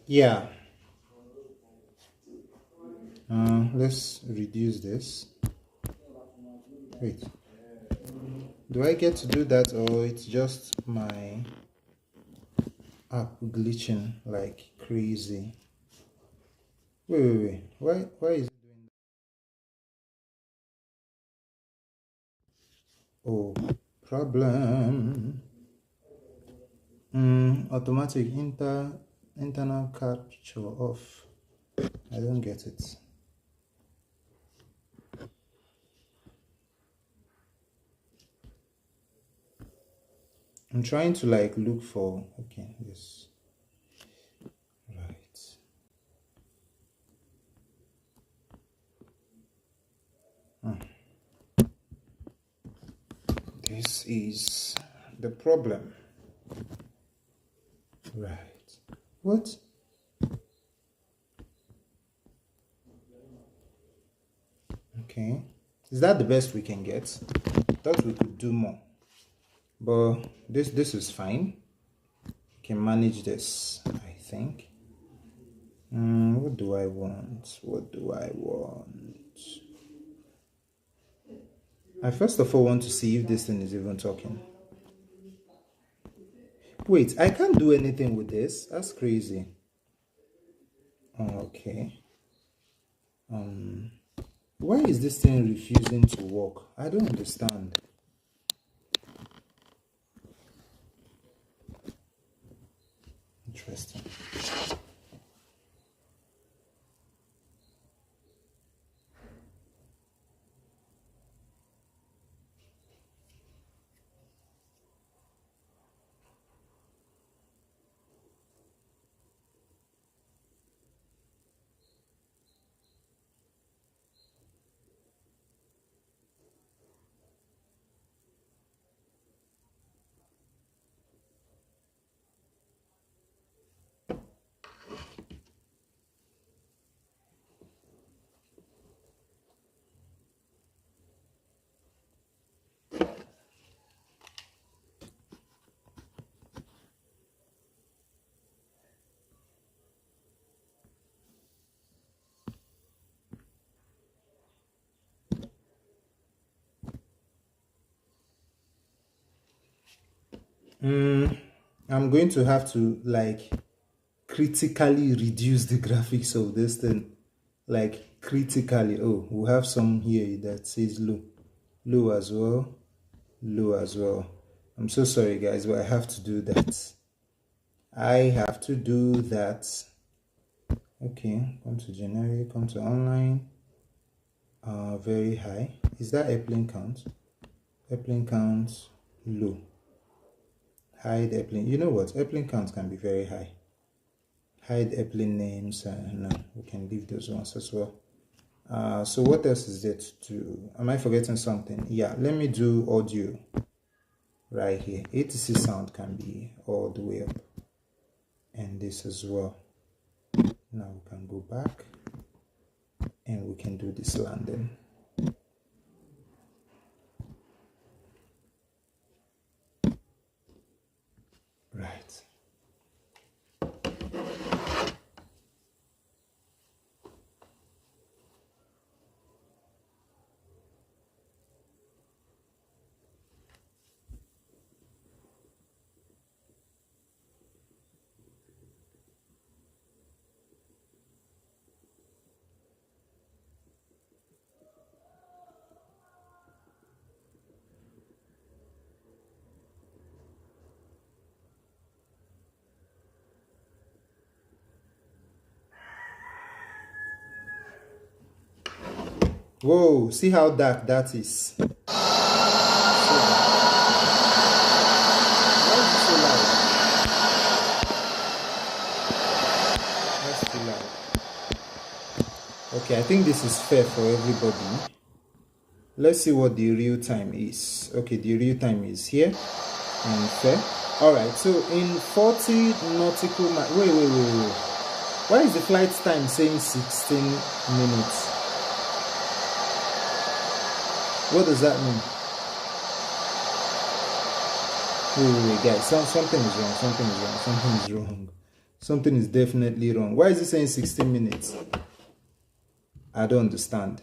Yeah. Let's reduce this. Wait, do I get to do that, or it's just my app glitching like crazy? Wait. Why is it doing that? Oh, problem. Automatic internal capture off. I don't get it. I'm trying to like look for, okay, this, right. This is the problem. Right. What? Okay. Is that the best we can get? Thought we could do more. But this is fine. We can manage this, I think. What do I want? What do I want? I first of all want to see if this thing is even talking. Wait, I can't do anything with this. That's crazy. Okay. Why is this thing refusing to work? I don't understand. Interesting. I'm going to have to like critically reduce the graphics of this thing. Like critically. Oh, we have some here that says low. Low as well. Low as well. I'm so sorry guys, but I have to do that. I have to do that. Okay, come to generic, come to online. Very high. Is that airplane count? Airplane count low. Hide airplane. You know what? Airplane count can be very high. Hide airplane names. No, we can leave those ones as well. So what else is there to do? Am I forgetting something? Yeah, let me do audio right here. ATC sound can be all the way up, and this as well. Now we can go back and we can do this landing. Right. Whoa, see how dark that is. So dark. Why is it so loud? That's too loud. Okay, I think this is fair for everybody. Let's see what the real time is. Okay, the real time is here and fair. Alright, so in 40 nautical miles. Wait. Why is the flight time saying 16 minutes? What does that mean? Wait, guys. Something is wrong. Something is definitely wrong. Why is it saying 16 minutes? I don't understand.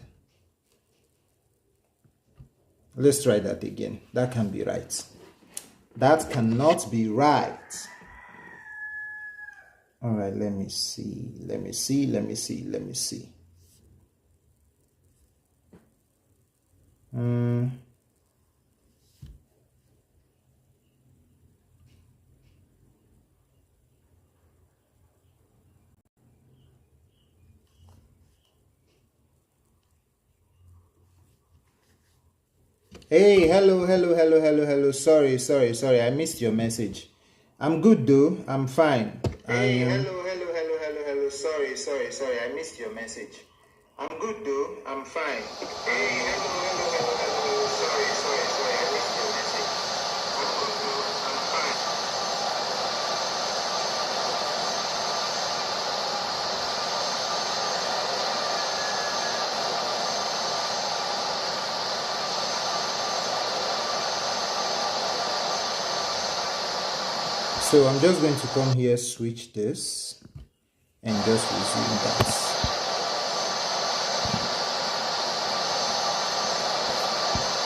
Let's try that again. That can be right. That cannot be right. All right, let me see. Hey, hello. Sorry. I missed your message. I'm good though. I'm fine. Hey, hello. Sorry. I missed your message. I'm good though. I'm fine. Hey, hello. Sorry. I missed your message. I'm good though. I'm fine. So I'm just going to come here, switch this, and just resume that.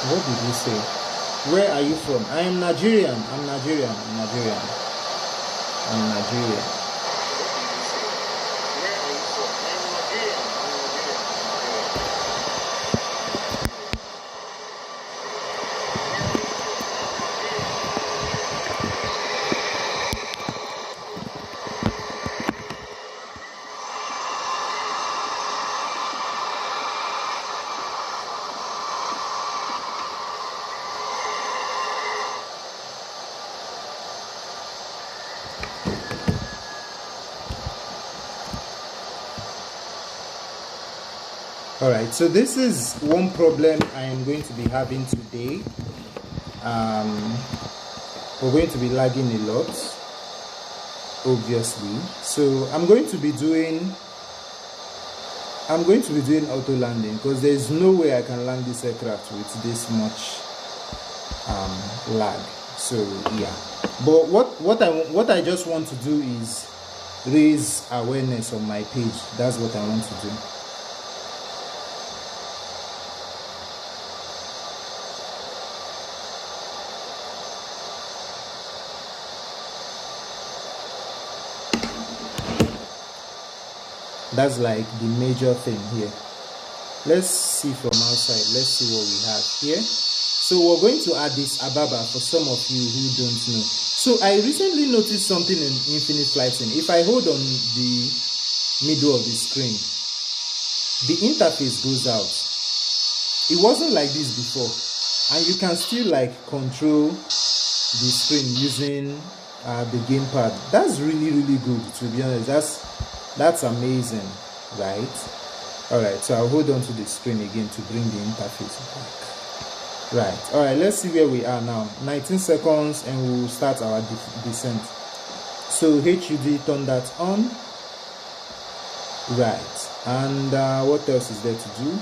What did you say? Where are you from? I am Nigerian. I'm Nigerian. Alright, so this is one problem I am going to be having today. We're going to be lagging a lot, obviously. So I'm going to be doing auto landing because there's no way I can land this aircraft with this much lag. So yeah, but what I just want to do is raise awareness on my page. That's what I want to do. That's like the major thing here. Let's see from outside. Let's see what we have here. So we're going to add this Ababa for some of you who don't know. So I recently noticed something in Infinite Flight Sim. If I hold on the middle of the screen, the interface goes out. It wasn't like this before, and you can still like control the screen using the gamepad. That's really good, to be honest. That's amazing, right? Alright, so I'll hold on to the screen again to bring the interface back. Right, alright, let's see where we are now. 19 seconds and we'll start our descent. So HUD, turn that on. Right, and what else is there to do?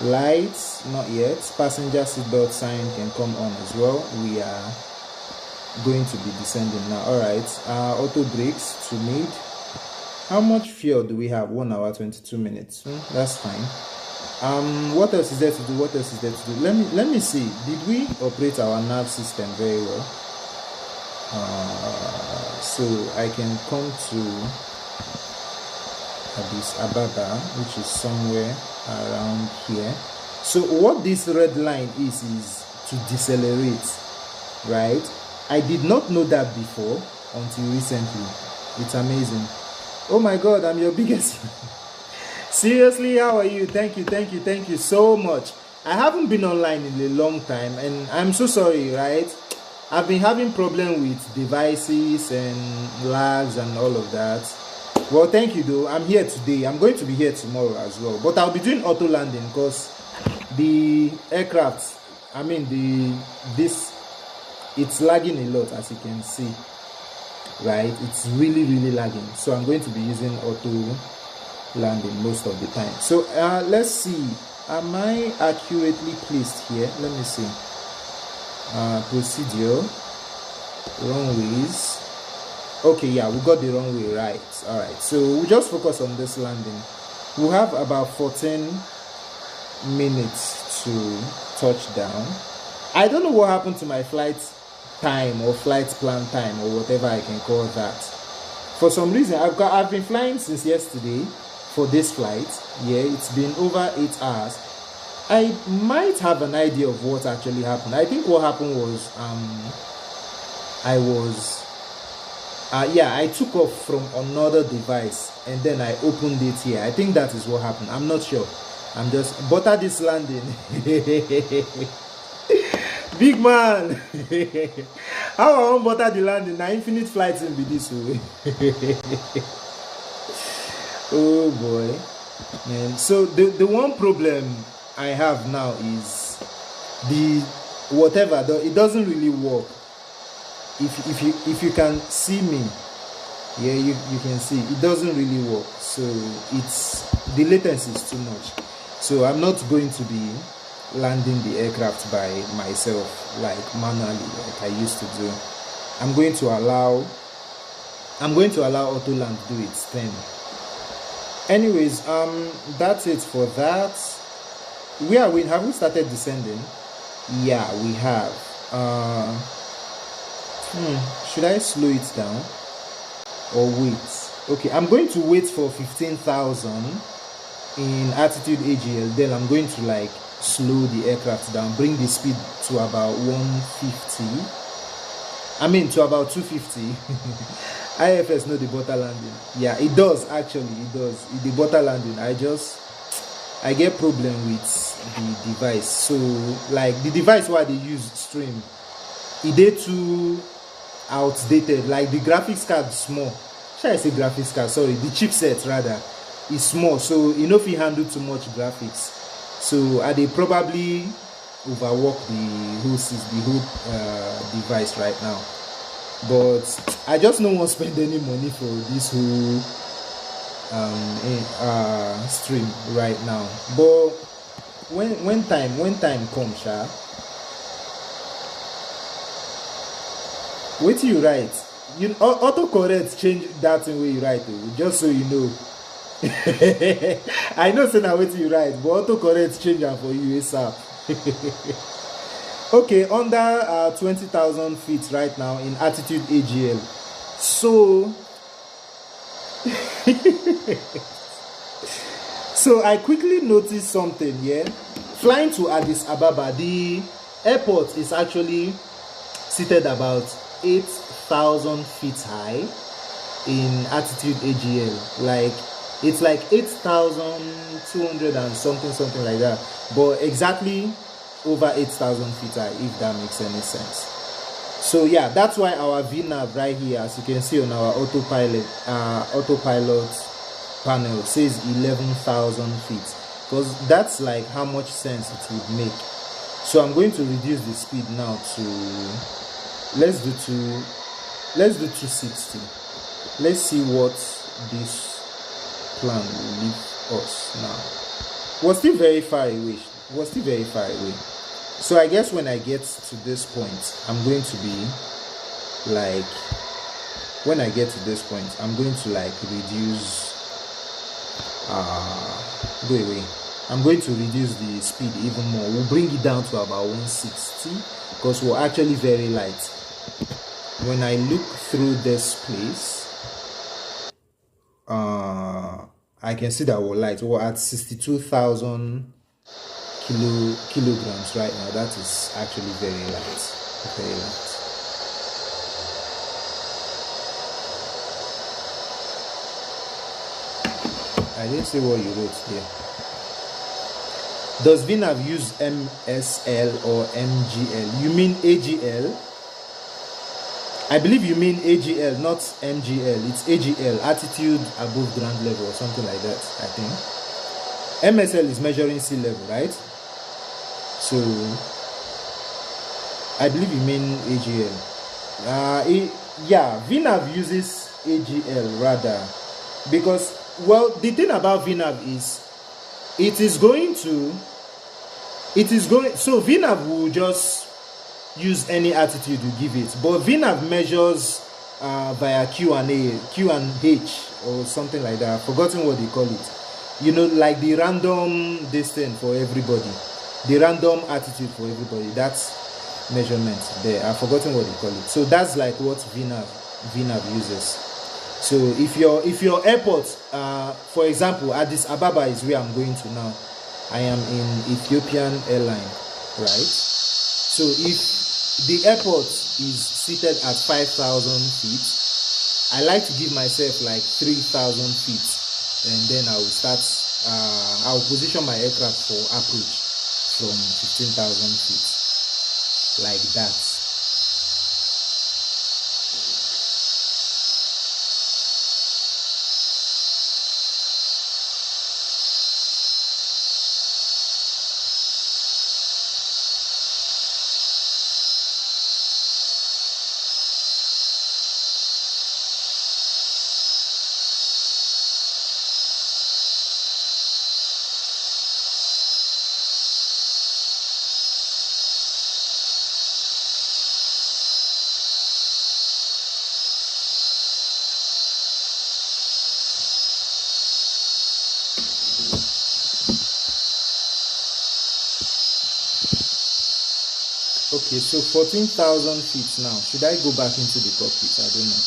Lights, not yet. Passenger seatbelt sign can come on as well. We are going to be descending now. Alright, auto brakes to mid. How much fuel do we have? 1 hour 22 minutes. That's fine. What else is there to do? Let me see. Did we operate our nav system very well? So I can come to Addis Ababa, which is somewhere around here. So what this red line is to decelerate, right? I did not know that before until recently. It's amazing. Oh my God, I'm your biggest fan. Seriously, how are you? Thank you so much. I haven't been online in a long time and I'm so sorry, right? I've been having problems with devices and lags and all of that. Well, thank you though. I'm here today. I'm going to be here tomorrow as well. But I'll be doing auto landing because the aircraft, it's lagging a lot, as you can see. Right, it's really lagging, so I'm going to be using auto landing most of the time. So let's see, am I accurately placed here? Let me see. Procedure, runways, Okay, yeah, we got the wrong way, right? All right, so we just focus on this landing. We have about 14 minutes to touch down. I don't know what happened to my flight time or flight plan time or whatever I can call that. For some reason, I've been flying since yesterday for this flight. Yeah, it's been over 8 hours. I might have an idea of what actually happened. I think what happened was I took off from another device and then I opened it here. I think that is what happened. I'm not sure. I'm just butter this landing. Big man. How I want butter the landing? Now infinite flights in be this way. Oh boy. Man. So the one problem I have now is it doesn't really work. If you can see me, yeah, you can see it doesn't really work. So the latency is too much. So I'm not going to be landing the aircraft by myself, like manually, like I used to do. I'm going to allow Autoland do its thing. Anyways, that's it for that. Have we started descending? Yeah, we have. Should I slow it down or wait? Okay, I'm going to wait for 15,000 in altitude AGL. Then I'm going to like slow the aircraft down, bring the speed to about 150. To about 250. IFS know the butter landing. Yeah, it does actually. It does. The butter landing. I get problem with the device. So like the device why they use stream, it did too outdated. Like the graphics card is small. Should I say graphics card? Sorry, the chipset rather is small. So if you handle too much graphics. So they probably overwork the whole device right now. But I just don't want to spend any money for this whole stream right now. But when time comes, wait till you write. Autocorrect change that in way you write, just so you know. I know say now wait till you write, but autocorrect change am for you ASAP. Okay, under 20,000 feet right now in altitude AGL. So so I quickly noticed something here. Flying to Addis Ababa, the airport is actually seated about 8,000 feet high in altitude AGL. Like it's like 8,200 and something like that, but exactly over 8,000 feet high, if that makes any sense. So yeah, that's why our VNAV right here, as you can see on our autopilot panel, says 11,000 feet, because that's like how much sense it would make. So I'm going to reduce the speed now to let's do 260. Let's see what this plan will leave us now. We're still very far away. So I guess when I get to this point, I'm going to be like, when I get to this point, I'm going to like reduce go away. I'm going to reduce the speed even more. We'll bring it down to about 160 because we're actually very light. When I look through this place, I can see that we're light. We're at 62,000 kilograms right now. That is actually very light. Very light. I didn't see what you wrote here. Does VNAV use MSL or MGL? You mean AGL? I believe you mean AGL, not MGL. It's AGL, altitude above ground level or something like that, I think. MSL is measuring sea level, right? So I believe you mean AGL. Yeah, VNAV uses AGL rather, because, well, the thing about VNAV is so VNAV will just use any altitude you give it, but VNAV measures via Q&H or something like that. I've forgotten what they call it. You know, like the random distance for everybody, the random attitude for everybody. That's measurement there. I've forgotten what they call it. So that's like what VNAV uses. So if your airport, for example, Addis Ababa is where I'm going to now. I am in Ethiopian airline, right? So if the airport is seated at 5,000 feet, I like to give myself like 3,000 feet, and then I will start. I will position my aircraft for approach from 15,000 feet, like that. Okay, so 14,000 feet now. Should I go back into the cockpit? I don't know.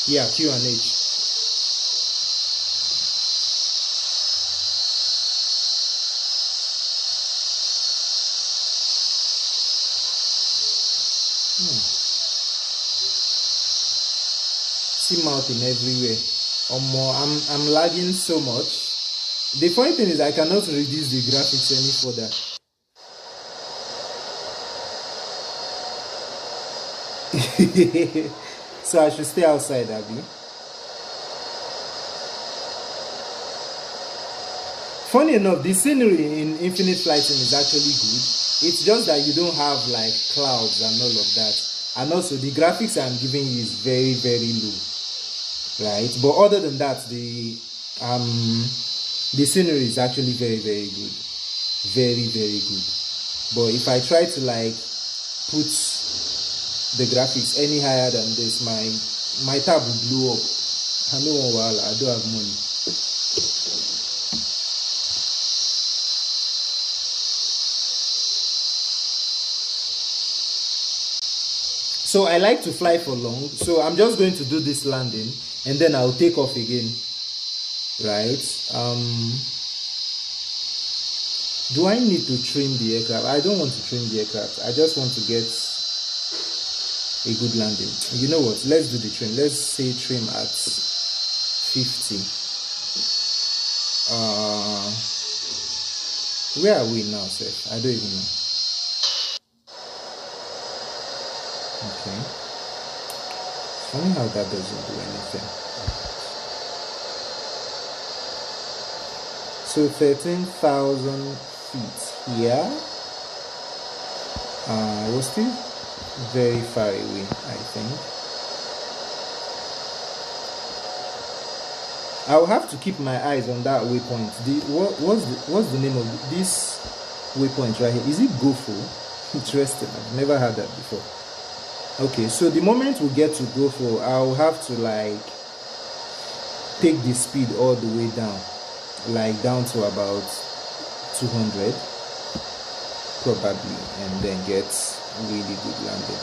Yeah, Q&H. See mountain everywhere. I'm lagging so much. The funny thing is I cannot reduce the graphics any further. So I should stay outside, Abby. Funny enough, the scenery in Infinite Flight Sim is actually good. It's just that you don't have like clouds and all of that. And also the graphics I'm giving you is very, very low. Right? But other than that, the scenery is actually very, very good. Very, very good. But if I try to like put the graphics any higher than this, my tab will blow up. I don't have money. So I like to fly for long. So I'm just going to do this landing and then I'll take off again. Right? Do I need to trim the aircraft? I don't want to trim the aircraft. I just want to get a good landing. You know what? Let's do the trim. Let's say trim at 50. Where are we now, Seth? I don't even know. Okay. It's funny how that doesn't do anything. So 13,000 feet here. We're still very far away, I think. I'll have to keep my eyes on that waypoint. What's the name of this waypoint right here? Is it GoFo? Interesting. I've never heard that before. Okay, so the moment we get to GoFo, I'll have to like take the speed all the way down, like down to about 200 probably, and then get really good landing.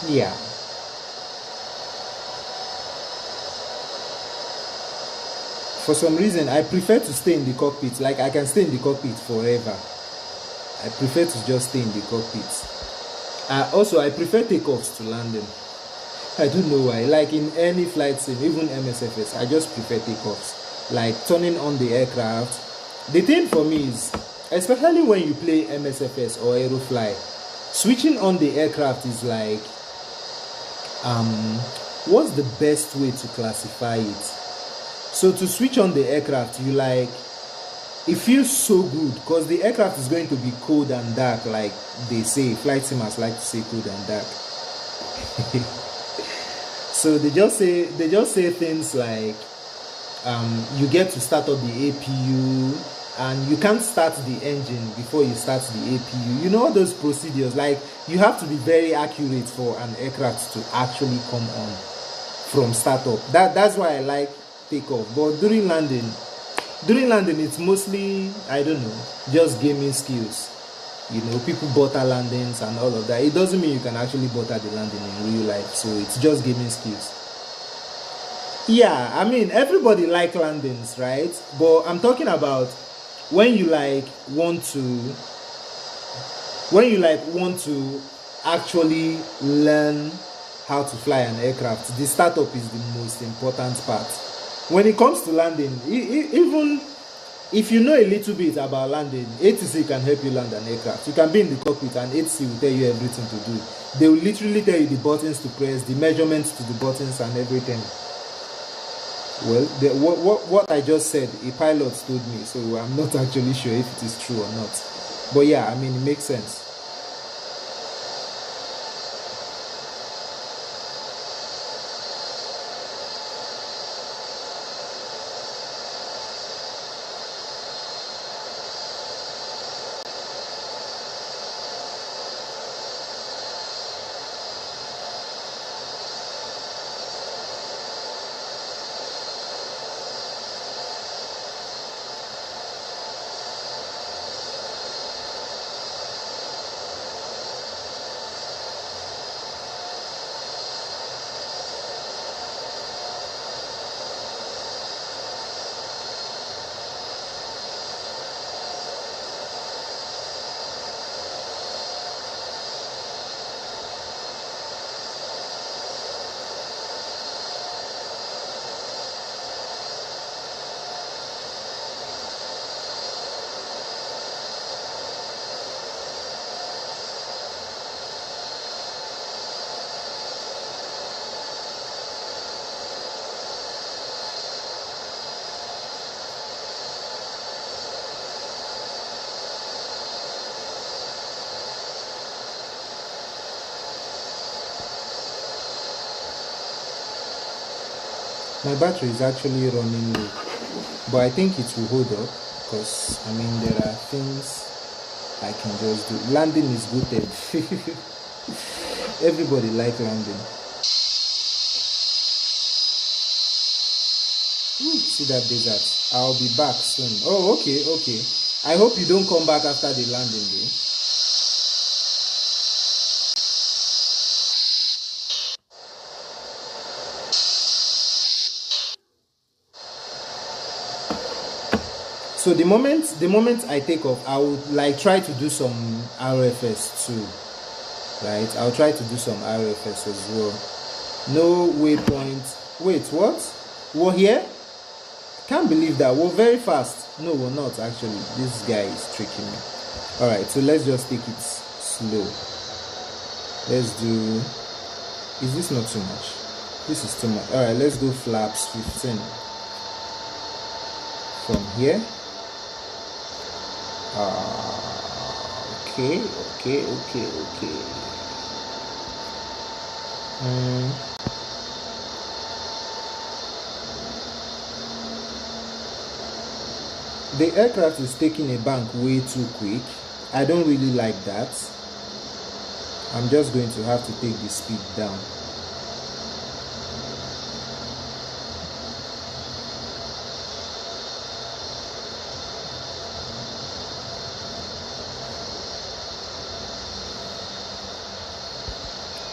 Yeah. For some reason, I prefer to stay in the cockpit. Like, I can stay in the cockpit forever. I prefer to just stay in the cockpit. Also, I prefer takeoffs to landing. I don't know why. Like, in any flight sim, even MSFS, I just prefer takeoffs. Like, turning on the aircraft. The thing for me is, especially when you play MSFS or Aerofly, switching on the aircraft is like, what's the best way to classify it? So to switch on the aircraft, you like, it feels so good because the aircraft is going to be cold and dark, like they say. Flight simmers like to say cold and dark. So they just say things like you get to start up the APU, and you can't start the engine before you start the APU. You know all those procedures. Like, you have to be very accurate for an aircraft to actually come on from startup. That's why I like takeoff. But during landing it's mostly, I don't know, just gaming skills. People butter landings and all of that. It doesn't mean you can actually butter the landing in real life. So it's just gaming skills. Yeah, I mean, everybody like landings, right? But I'm talking about when you want to actually learn how to fly an aircraft. The startup is the most important part. When it comes to landing, even if you know a little bit about landing, ATC can help you land an aircraft. You can be in the cockpit and ATC will tell you everything to do. They will literally tell you the buttons to press, the measurements to the buttons and everything. Well, what I just said, a pilot told me, so I'm not actually sure if it is true or not. But yeah, I mean, it makes sense. My battery is actually running low, but I think it will hold up because, I mean, there are things I can just do. Landing is good. Everybody like landing. Ooh, see that desert. I'll be back soon. Oh, okay. I hope you don't come back after the landing day. So the moment I take off, I would like try to do some RFS too, right? I'll try to do some RFS as well. No waypoint. Wait, what? We're here? Can't believe that. We're very fast. No, we're not actually. This guy is tricking me. Alright, so let's just take it slow. Let's do... Is this not too much? This is too much. Alright, let's go flaps 15. From here. Okay. The aircraft is taking a bank way too quick. I don't really like that. I'm just going to have to take the speed down.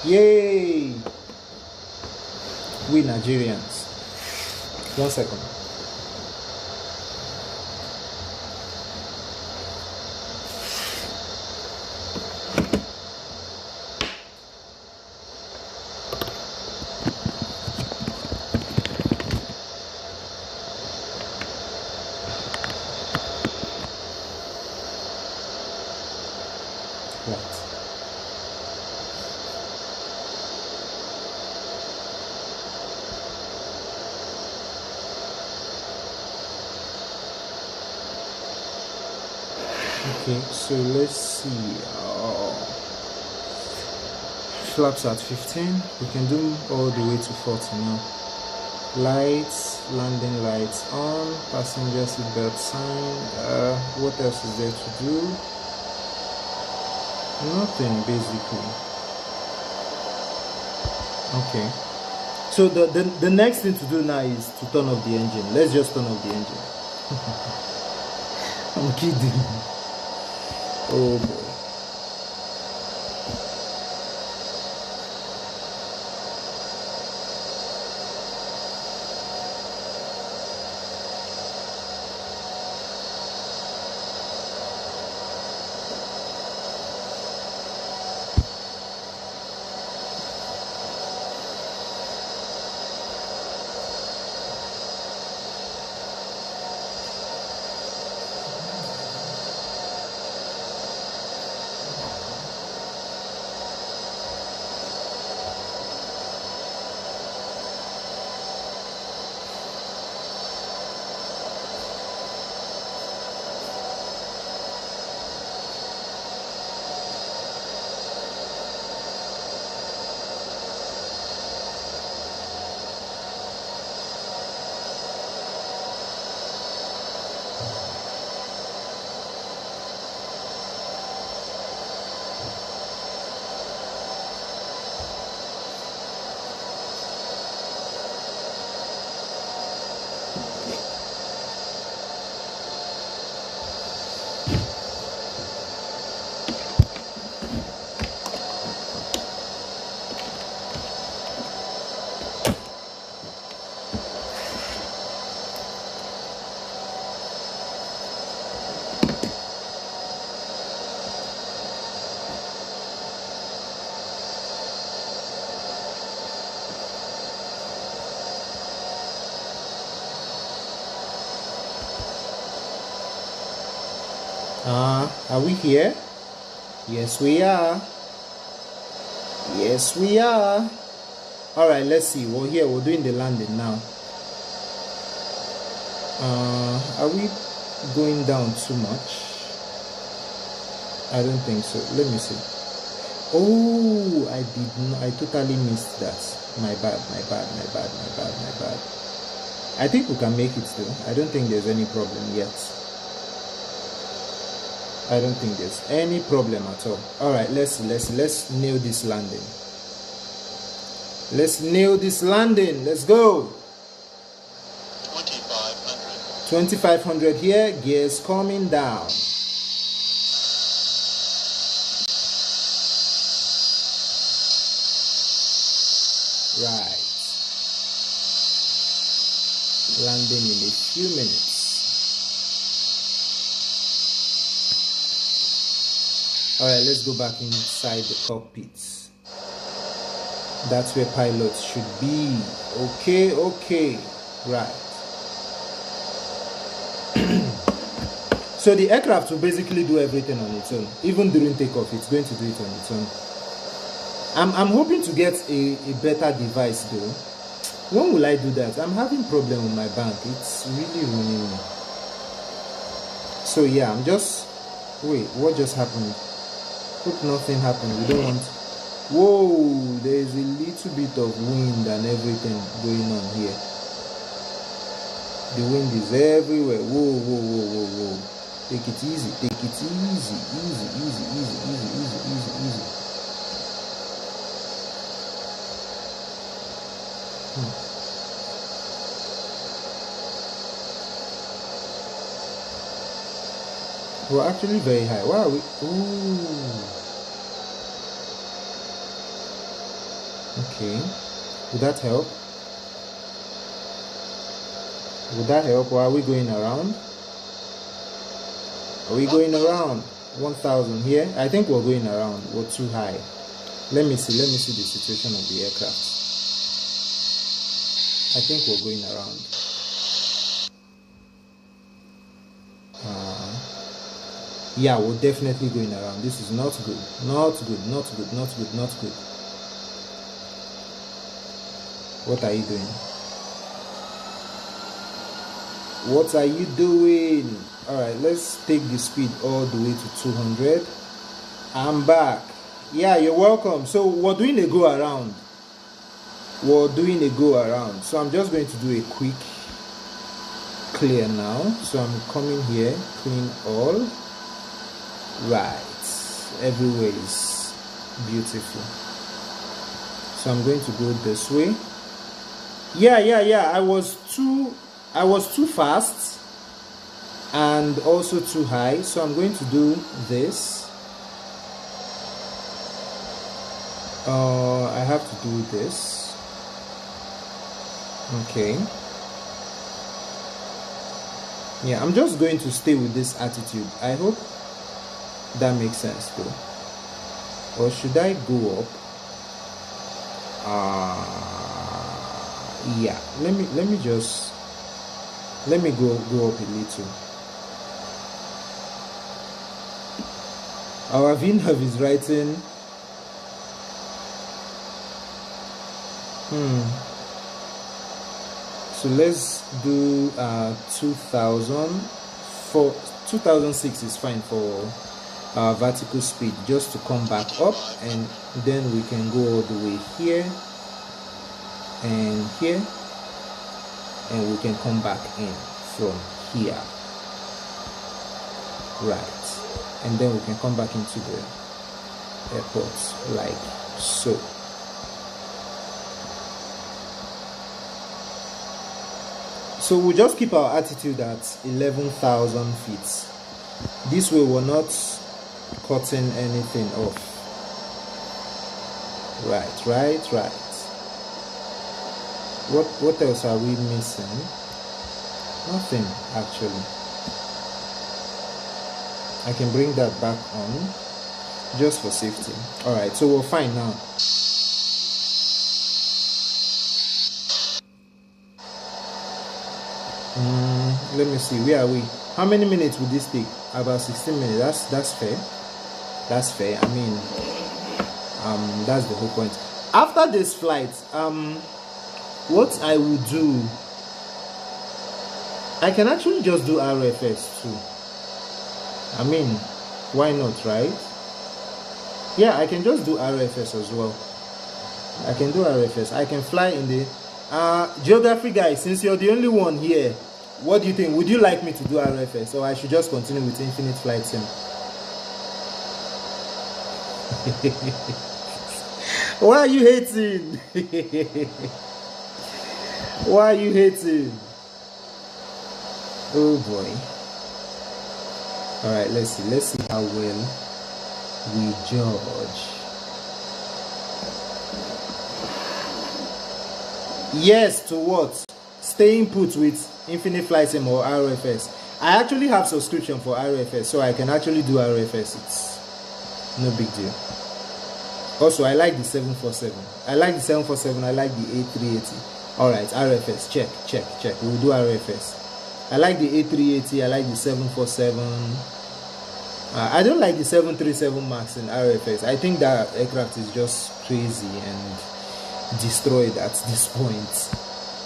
Yay! We Nigerians. 1 second. Right. Okay, so let's see. flaps at 15. We can do all the way to 40 now. Lights, landing lights on, passenger seatbelt sign. What else is there to do? Nothing basically. Okay. So the next thing to do now is to turn off the engine. Let's just turn off the engine. I'm kidding. Oh boy. Are we here? Yes, we are. Yes, we are. All right, let's see. We're here. We're doing the landing now. Are we going down too much? I don't think so. Let me see. Oh, I did not. I totally missed that. My bad. I think we can make it though. I don't think there's any problem yet. I don't think there's any problem at all. All right, let's nail this landing. Let's nail this landing. Let's go. 2500. 2500 here. Gears coming down. Right. Landing in a few minutes. All right, let's go back inside the cockpit. That's where pilots should be. Okay, right. So the aircraft will basically do everything on its own. Even during takeoff, it's going to do it on its own. I'm hoping to get a better device though. When will I do that? I'm having problem with my bank. It's really ruining me. So yeah, wait, what just happened? Hope nothing happened. We don't want. Whoa, there is a little bit of wind and everything going on here. The wind is everywhere. Whoa. Take it easy. Easy. We're actually very high. Why are we? Ooh. Okay. Would that help? Or are we going around? Are we going around? 1000 here? I think we're going around. We're too high. Let me see the situation of the aircraft. I think we're going around. Yeah, we're definitely going around. This is not good. Not good. What are you doing? All right, let's take the speed all the way to 200. I'm back. Yeah, you're welcome. So we're doing a go around. So I'm just going to do a quick clear now. So I'm coming here, clean all. Right. Everywhere is beautiful. So I'm going to go this way. Yeah. I was too fast and also too high. So I'm going to do this. I have to do this. Okay. Yeah, I'm just going to stay with this attitude. I hope that makes sense though. Or should I go up? Yeah. Let me go up a little. Our Vinhav is writing. So let's do 2000. For 2006 is fine for vertical speed, just to come back up, and then we can go all the way here and here, and we can come back in from here, right? And then we can come back into the airport like so. So we'll just keep our attitude at 11,000 feet. This way we're not cutting anything off. Right. What else are we missing? Nothing, actually. I can bring that back on just for safety. Alright, so we're fine now. Let me see, where are we? How many minutes would this take? About 16 minutes. That's fair. That's fair. I mean, that's the whole point. After this flight, what I would do, I can actually just do RFS too. I mean, why not, right? Yeah, I can just do RFS as well. I can do RFS. I can fly in the geography guys. Since you're the only one here, what do you think? Would you like me to do RFS, or I should just continue with infinite flight sim? Why are you hating? Why are you hating? Oh boy. Alright, let's see how well we judge. Yes, to what? Staying put with infinite flight sim or RFS. I actually have subscription for RFS, so I can actually do RFS. It's no big deal. Also, I like the 747. I like the 747. I like the A380. Alright, RFS. Check. We'll do RFS. I like the A380. I like the 747. I don't like the 737 MAX in RFS. I think that aircraft is just crazy and destroyed at this point.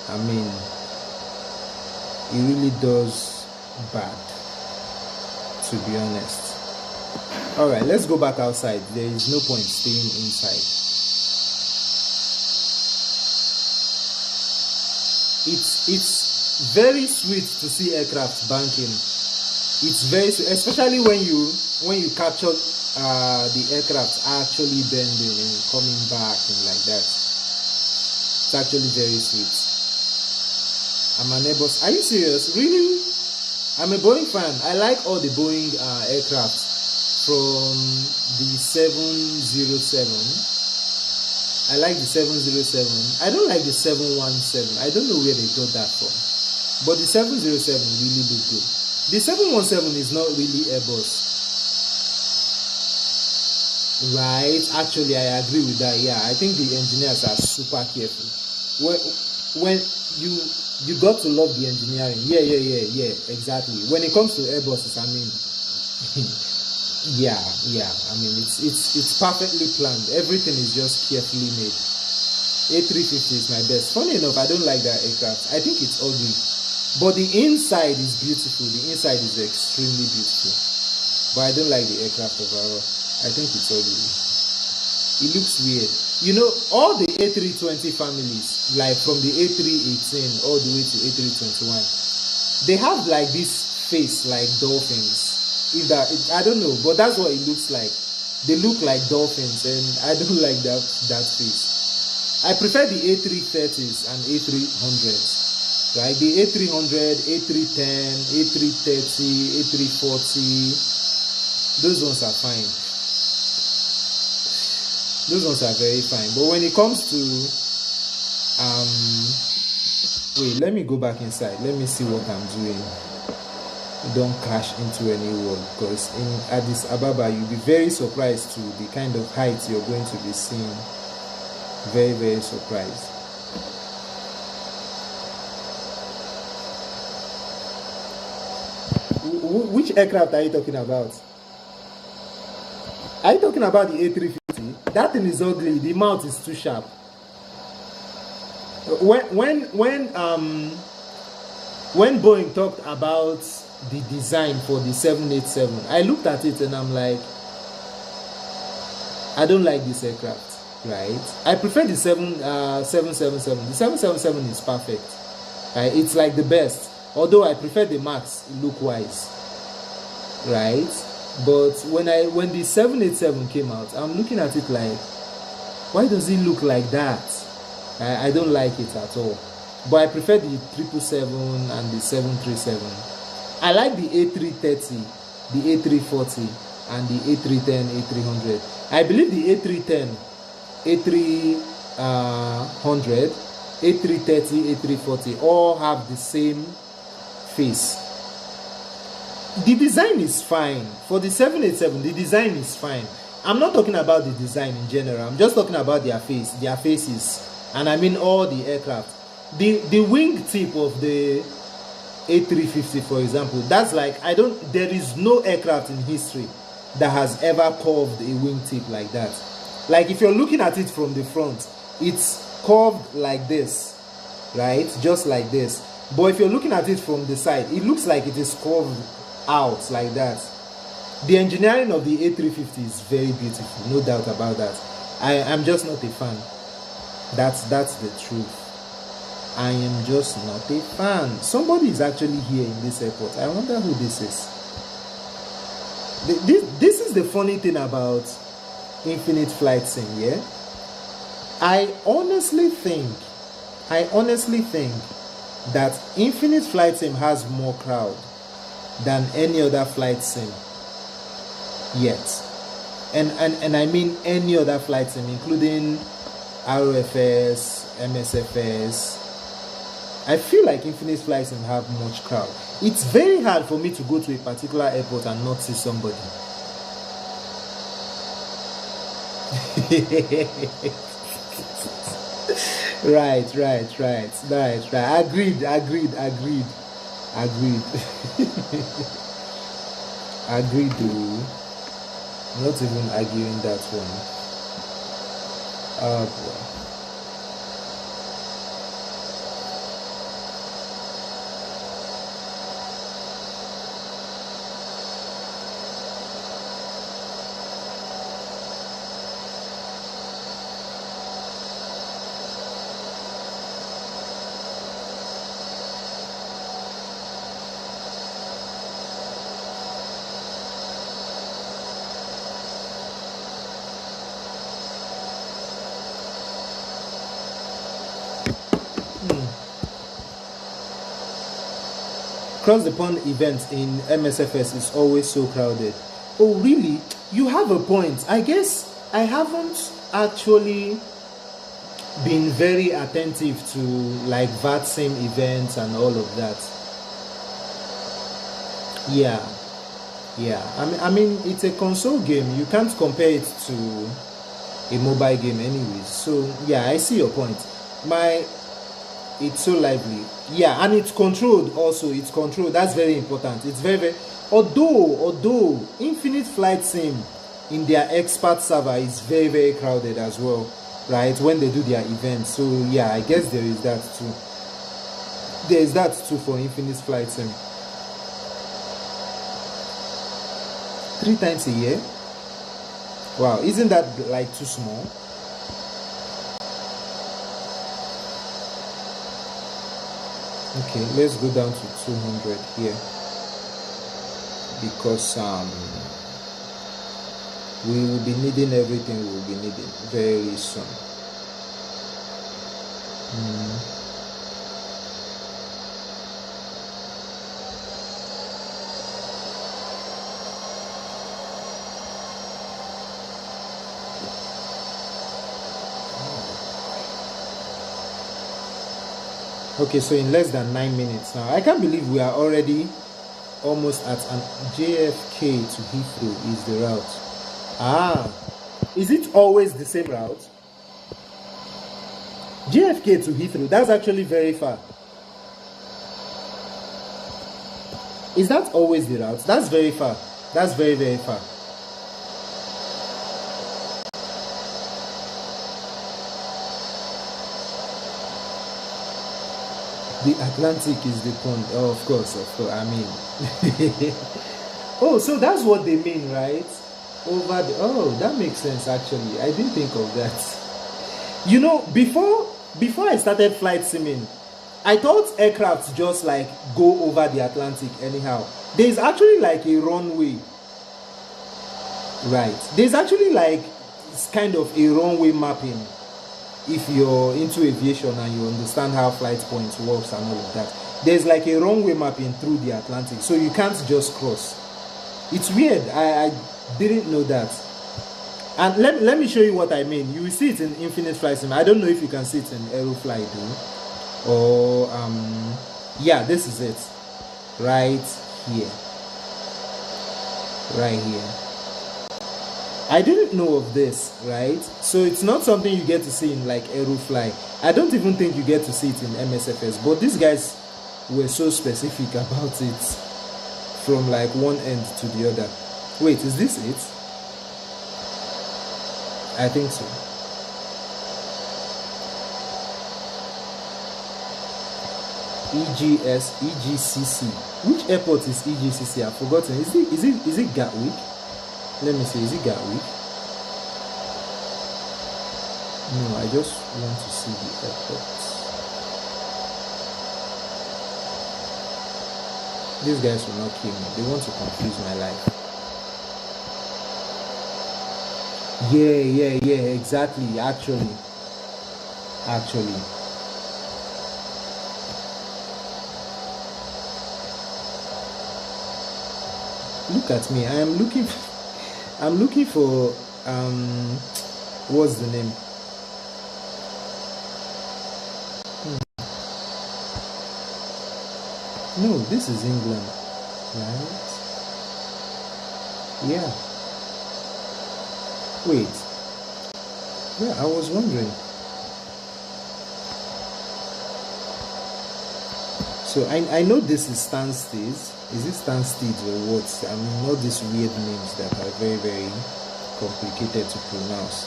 I mean, it really does bad, to be honest. Alright, let's go back outside. There is no point staying inside. It's very sweet to see aircraft banking. It's very sweet, especially when you capture the aircraft actually bending and coming back and like that. It's actually very sweet. I'm an Airbus. Are you serious? Really? I'm a Boeing fan. I like all the Boeing aircraft from the 707. I like the 707. I don't like the 717. I don't know where they got that from. But the 707 really look good. The 717 is not really Airbus. Right? Actually, I agree with that. Yeah, I think the engineers are super careful. When you got to love the engineering. Yeah, exactly. When it comes to Airbuses, I mean, yeah. I mean, it's perfectly planned. Everything is just carefully made. A350 is my best. Funny enough, I don't like that aircraft. I think it's ugly, but the inside is beautiful. The inside is extremely beautiful. But I don't like the aircraft overall. I think it's ugly. It looks weird. You know, all the A320 families, like from the A318 all the way to A321, they have like this face like dolphins. If that, I don't know, but that's what it looks like. They look like dolphins, and I don't like that face. I prefer the A330s and A300s, right? The A300, A310, A330, A340, those ones are fine. Those ones are very fine. But when it comes to wait, let me go back inside. Let me see what I'm doing. Don't crash into any wall, because in Addis Ababa you'll be very surprised to the kind of heights you're going to be seeing. Very, very surprised. Which aircraft are you talking about? Are you talking about the A350? That thing is ugly. The mouth is too sharp. When Boeing talked about the design for the 787, I looked at it and I'm like, I don't like this aircraft, right? I prefer the 777. The 777 is perfect, right? It's like the best. Although I prefer the Max look-wise, right? But when the 787 came out, I'm looking at it like, why does it look like that? I don't like it at all. But I prefer the 777 and the 737. I like the A330, the A340, and the A310, A300. I believe the A310, A300, A330, A340 all have the same face. The design is fine. For the 787, the design is fine. I'm not talking about the design in general. I'm just talking about their faces. And I mean all the aircraft. The wing tip of the A350, for example, that's like, there is no aircraft in history that has ever curved a wing tip like that. Like if you're looking at it from the front, it's curved like this, right? Just like this. But if you're looking at it from the side, it looks like it is curved out like that. The engineering of the A350 is very beautiful, no doubt about that. I'm just not a fan. That's the truth. I am just not a fan. Somebody is actually here in this airport. I wonder who this is. This is the funny thing about Infinite Flight Sim, yeah? I honestly think that Infinite Flight Sim has more crowd than any other flight sim yet. And I mean any other flight sim, including ROFS, MSFS. I feel like Infinite Flight Sim have much crowd. It's very hard for me to go to a particular airport and not see somebody. Right. Agreed. Agreed. I'm not even arguing that one. Oh boy. Cross the pond events in MSFS is always so crowded. Oh really? You have a point. I guess I haven't actually been very attentive to like VATSIM events and all of that. Yeah. I mean it's a console game. You can't compare it to a mobile game anyways. So yeah, I see your point. It's so lively. Yeah, and it's controlled also. It's controlled. That's very important. It's very although Infinite Flight Sim in their expert server is very, very crowded as well, right? When they do their events. So yeah, I guess there is that too. There is that too for Infinite Flight Sim. 3 times a year? Wow, isn't that like too small? Okay, let's go down to 200 here, because we will be needing everything we will be needing very soon. Okay, so in less than 9 minutes now. I can't believe we are already almost at an JFK to Heathrow is the route. Ah, is it always the same route? JFK to Heathrow, that's actually very far. Is that always the route? That's very far. That's very, very far. The Atlantic is the pond. Oh, of course, I mean. Oh, so that's what they mean, right? Over the. Oh, that makes sense, actually. I didn't think of that. You know, before I started flight simming, I thought aircrafts just like go over the Atlantic anyhow. There's actually like a runway. Right. There's actually like kind of a runway mapping if you're into aviation and you understand how flight points works and all of that. There's like a runway mapping through the Atlantic, so you can't just cross. It's weird. I didn't know that. And let me show you what I mean. You will see it in Infinite Flight Sim. I don't know if you can see it in Aerofly though. Or yeah, this is it. Right here. Right here. I didn't know of this, right? So it's not something you get to see in like Aerofly. I don't even think you get to see it in MSFS. But these guys were so specific about it from like one end to the other. Wait, is this it? I think so. EGCC. Which airport is EGCC? I've forgotten. Is it Gatwick? Let me see. Is it Gatwick? No, I just want to see the airport. These guys will not kill me. They want to confuse my life. Yeah, exactly. Actually. Look at me. I'm looking for what's the name? No, this is England, right? Yeah. Wait. Yeah, I was wondering. So I know this is Stansteads. Is it Stansteads or what? I mean, all these weird names that are very, very complicated to pronounce.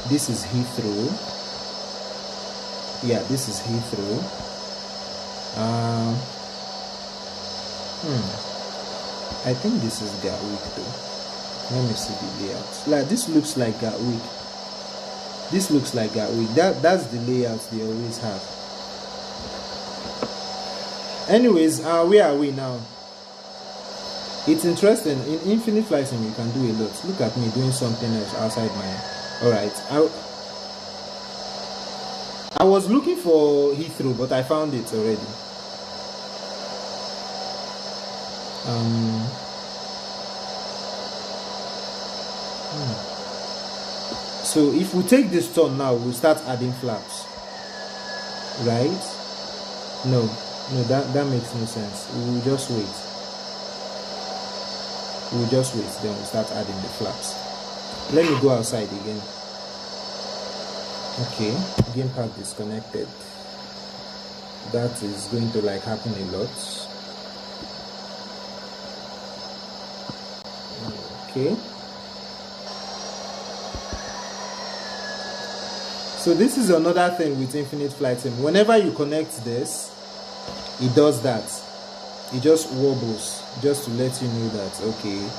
This is Heathrow. Yeah, this is Heathrow. I think this is Gatwick though. Let me see the layout. Like this looks like Gatwick. This looks like Gatwick. That's the layout they always have. Anyways, where are we now? It's interesting. In Infinite Flight Sim, you can do a lot. Look at me doing something else outside my. Alright. I was looking for Heathrow, but I found it already. So if we take this turn now, we'll start adding flaps. Right? No, that makes no sense. We'll just wait. Then we'll start adding the flaps. Let me go outside again. Okay, game pack disconnected. That is going to like happen a lot. Okay. So this is another thing with Infinite Flight Sim. Whenever you connect this, it does that. It just wobbles, just to let you know that okay,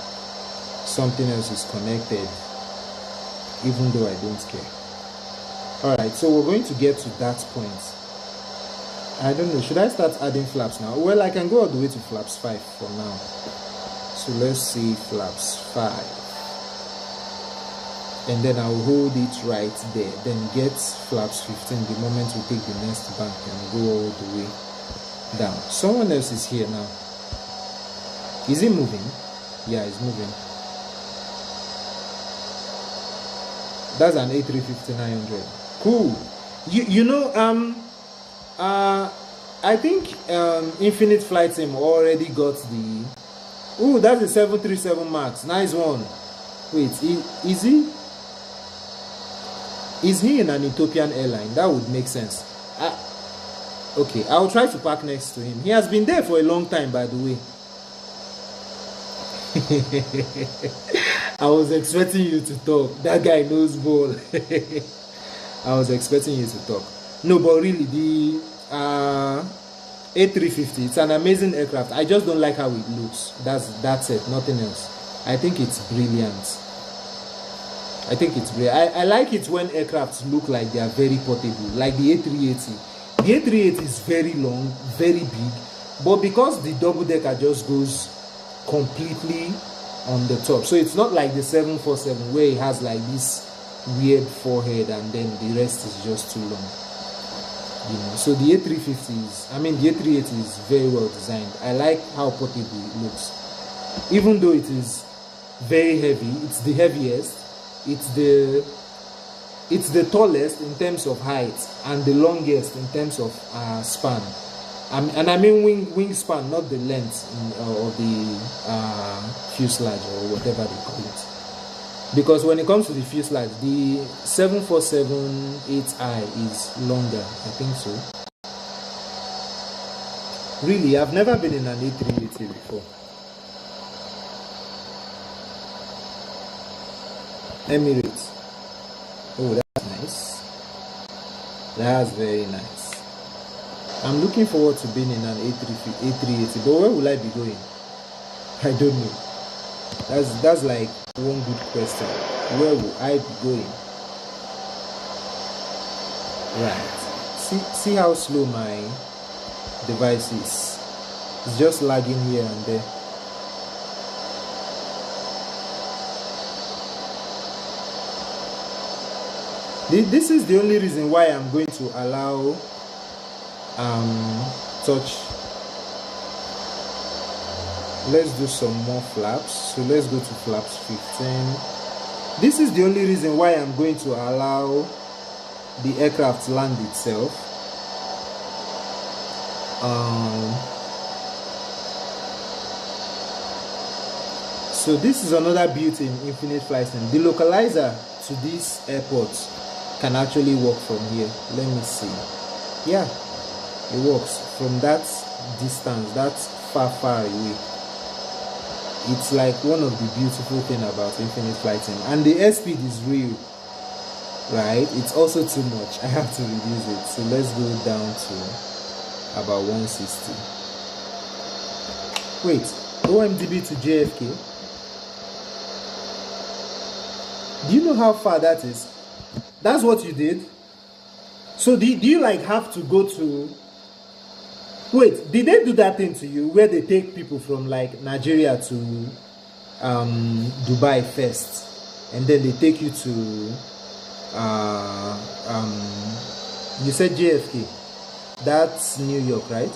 something else is connected. even though I don't care. Alright, so we're going to get to that point. I don't know, should I start adding flaps now? Well, I can go all the way to flaps 5 for now. So let's see flaps 5. And then I'll hold it right there. Then get flaps 15 the moment we take the next bank and go all the way down. Someone else is here now. Is he moving? Yeah, he's moving. That's an A350-900. Cool. You know, I think Infinite Flight Team already got the... Ooh, that's a 737 MAX. Nice one. Wait, is he? Is he in an Ethiopian airline? That would make sense. Okay, I'll try to park next to him. He has been there for a long time, by the way. I was expecting you to talk. That guy knows ball. I was expecting you to talk. No, but really, the A350, it's an amazing aircraft. I just don't like how it looks. That's it, nothing else. I think it's brilliant. I like it when aircrafts look like they are very portable, like the A380. The A380 is very long, very big, but because the double decker just goes completely on the top, so it's not like the 747 where it has like this weird forehead and then the rest is just too long. You know, so the A380 is very well designed. I like how portable it looks, even though it is very heavy. It's the heaviest. It's the tallest in terms of height and the longest in terms of span. And I mean wingspan, not the length of the fuselage or whatever they call it. Because when it comes to the fuselage, the 747-8i is longer, I think so. Really, I've never been in an A380 before. Emirates. Oh, that's nice. That's very nice. I'm looking forward to being in an A380, but where will I be going? I don't know. That's like one good question. Where will I be going? Right. See how slow my device is. It's just lagging here and there. This is the only reason why I'm going to allow touch. Let's do some more flaps. So let's go to flaps 15. This is the only reason why I'm going to allow the aircraft land itself. So this is another beauty in Infinite Flight Team. The localizer to this airport can actually work from here. Let me see. Yeah, it works from that distance. That's far away. It's like one of the beautiful things about Infinite Flight Team. And the airspeed is real, right? It's also too much. I have to reduce it. So let's go down to about 160. Wait, OMDB to JFK? Do you know how far that is? That's what you did? So do you like have to go to... Wait, did they do that thing to you where they take people from like Nigeria to Dubai first, and then they take you to you said JFK? That's New York, right?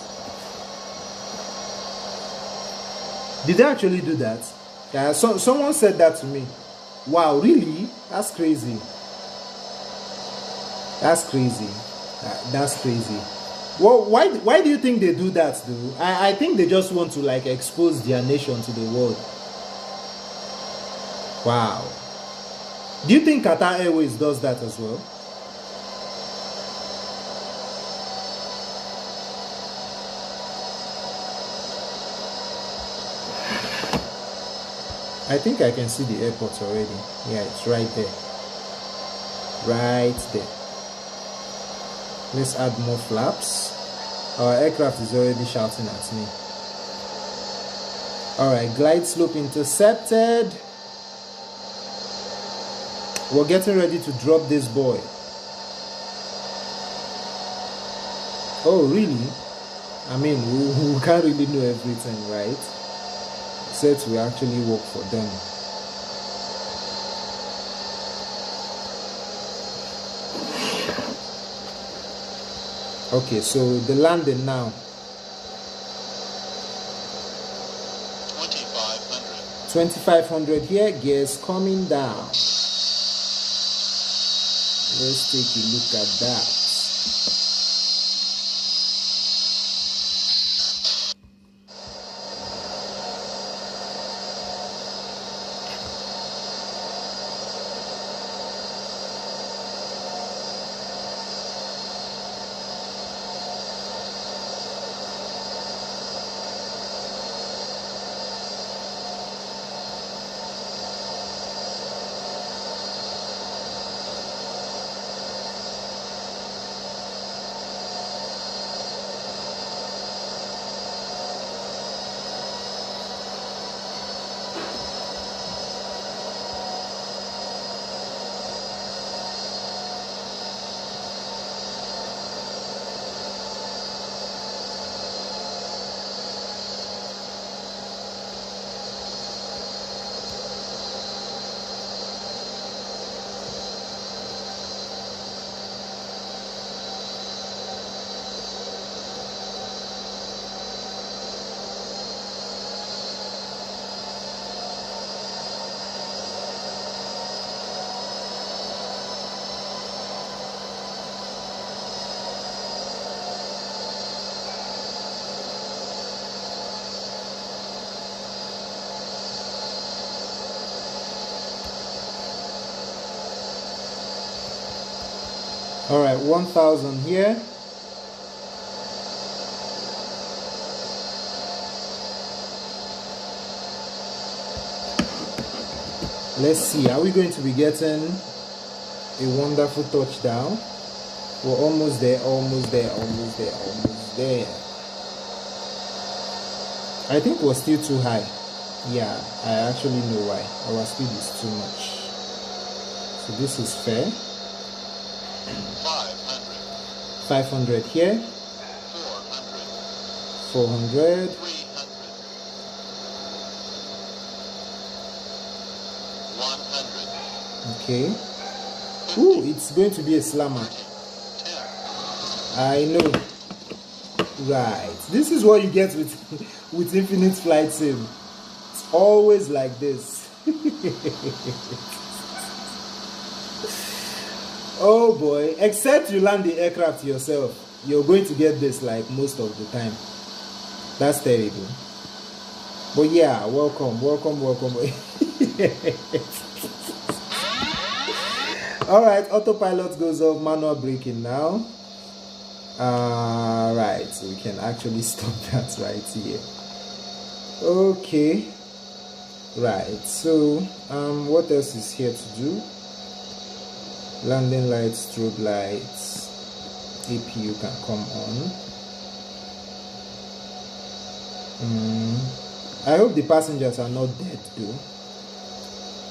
Did they actually do that? Yeah, someone said that to me. Wow, really? That's crazy. That's crazy. That's crazy. Well, why do you think they do that, though? I think they just want to like expose their nation to the world. Wow. Do you think Qatar Airways does that as well? I think I can see the airport already. Yeah, it's right there. Right there. Let's add more flaps. Our aircraft is already shouting at me. Alright, glide slope intercepted. We're getting ready to drop this boy. Oh, really? I mean, we can't really know everything, right? Sets will actually work for them. Okay, so the landing now. 2500. 2500 here, gears coming down. Let's take a look at that. All right, 1000 here. Let's see, are we going to be getting a wonderful touchdown? We're almost there, almost there, almost there, almost there. I think we're still too high. Yeah, I actually know why. Our speed is too much. So this is fair. 500 here. 400. 100. Okay. Ooh, it's going to be a slammer. I know. Right. This is what you get with with Infinite Flight Sim. It's always like this. Oh boy, except you land the aircraft yourself, you're going to get this like most of the time. That's terrible. But yeah, welcome. Alright, autopilot goes off, manual braking now. Right, so we can actually stop that right here. Okay. Right, so what else is here to do? Landing lights, strobe lights, APU can come on. I hope the passengers are not dead though.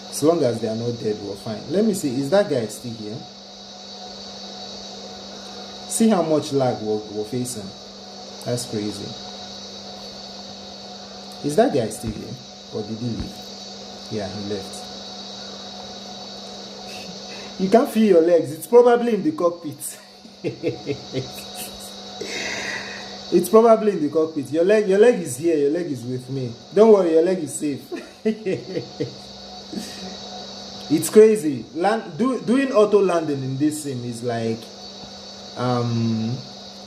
As long as they are not dead, we're fine. Let me see, is that guy still here? See how much lag we're facing. That's crazy. Is that guy still here? Or did he leave? Yeah, he left. You can't feel your legs. It's probably in the cockpit. It's probably in the cockpit. Your leg is here. Your leg is with me. Don't worry, your leg is safe. It's crazy. Doing auto landing in this sim is like,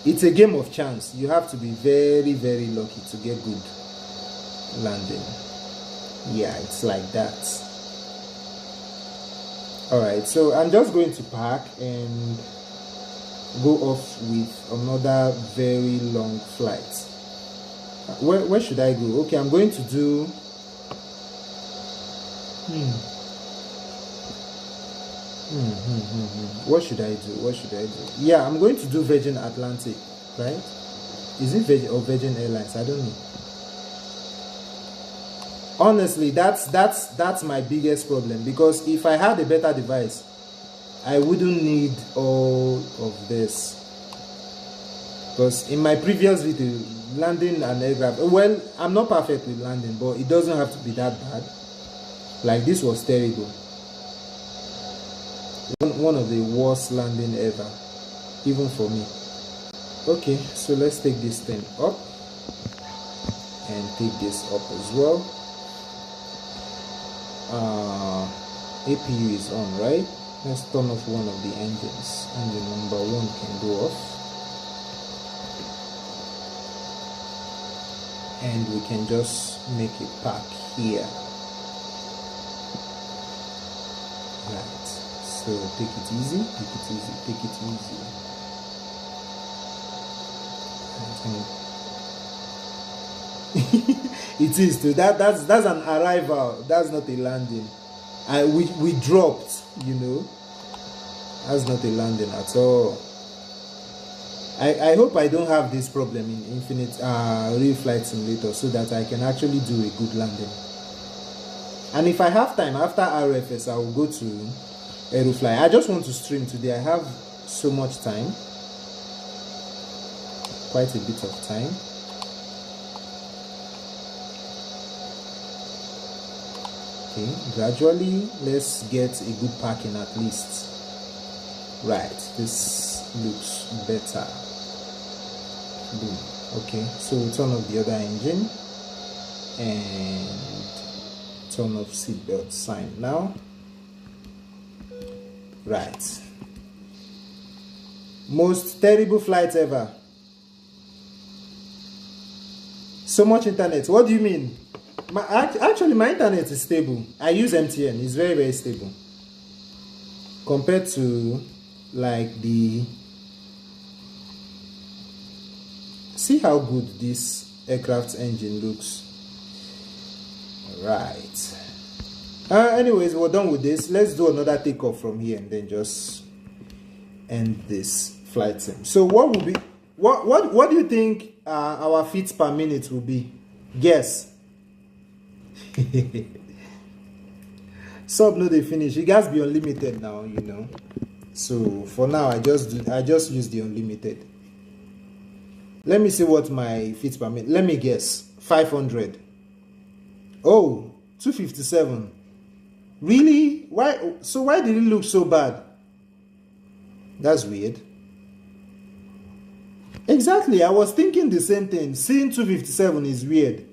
it's a game of chance. You have to be very, very lucky to get good landing. Yeah, it's like that. Alright, so I'm just going to park and go off with another very long flight. Where should I go? Okay, I'm going to do what should I do? Yeah, I'm going to do Virgin Atlantic, right? Is it Virgin or Virgin Airlines? I don't know. Honestly, that's my biggest problem, because if I had a better device, I wouldn't need all of this. Because in my previous video, landing an aircraft, well, I'm not perfect with landing, but it doesn't have to be that bad. Like, this was terrible. One of the worst landing ever, even for me. Okay, so let's take this thing up and take this up as well. APU is on, right? Let's turn off one of the engines. Engine number 1 can go off. And we can just make it park here. Right. So take it easy, take it easy, take it easy. It is too. That's an arrival. That's not a landing. We dropped, you know. That's not a landing at all. I hope I don't have this problem in Infinite Real Flight Simulator, so that I can actually do a good landing. And if I have time after RFS, I will go to Aerofly. I just want to stream today. I have so much time, quite a bit of time. Okay, gradually let's get a good parking at least. Right, this looks better. Boom. Okay, so we'll turn off the other engine and turn off seatbelt sign now. Right, most terrible flight ever. So much internet. What do you mean? Actually, my internet is stable. I use MTN. It's very, very stable compared to like the. See how good this aircraft engine looks. Right. Anyways, we're done with this. Let's do another takeoff from here and then just end this flight sim. So what will be what do you think our feet per minute will be? Guess. Sub no they finish. It has to be unlimited now, you know. So for now I just use the unlimited. Let me see what my feet per minute. Let me guess. 500. Oh, 257. Really? Why? So why did it look so bad? That's weird. Exactly. I was thinking the same thing. Seeing 257 is weird.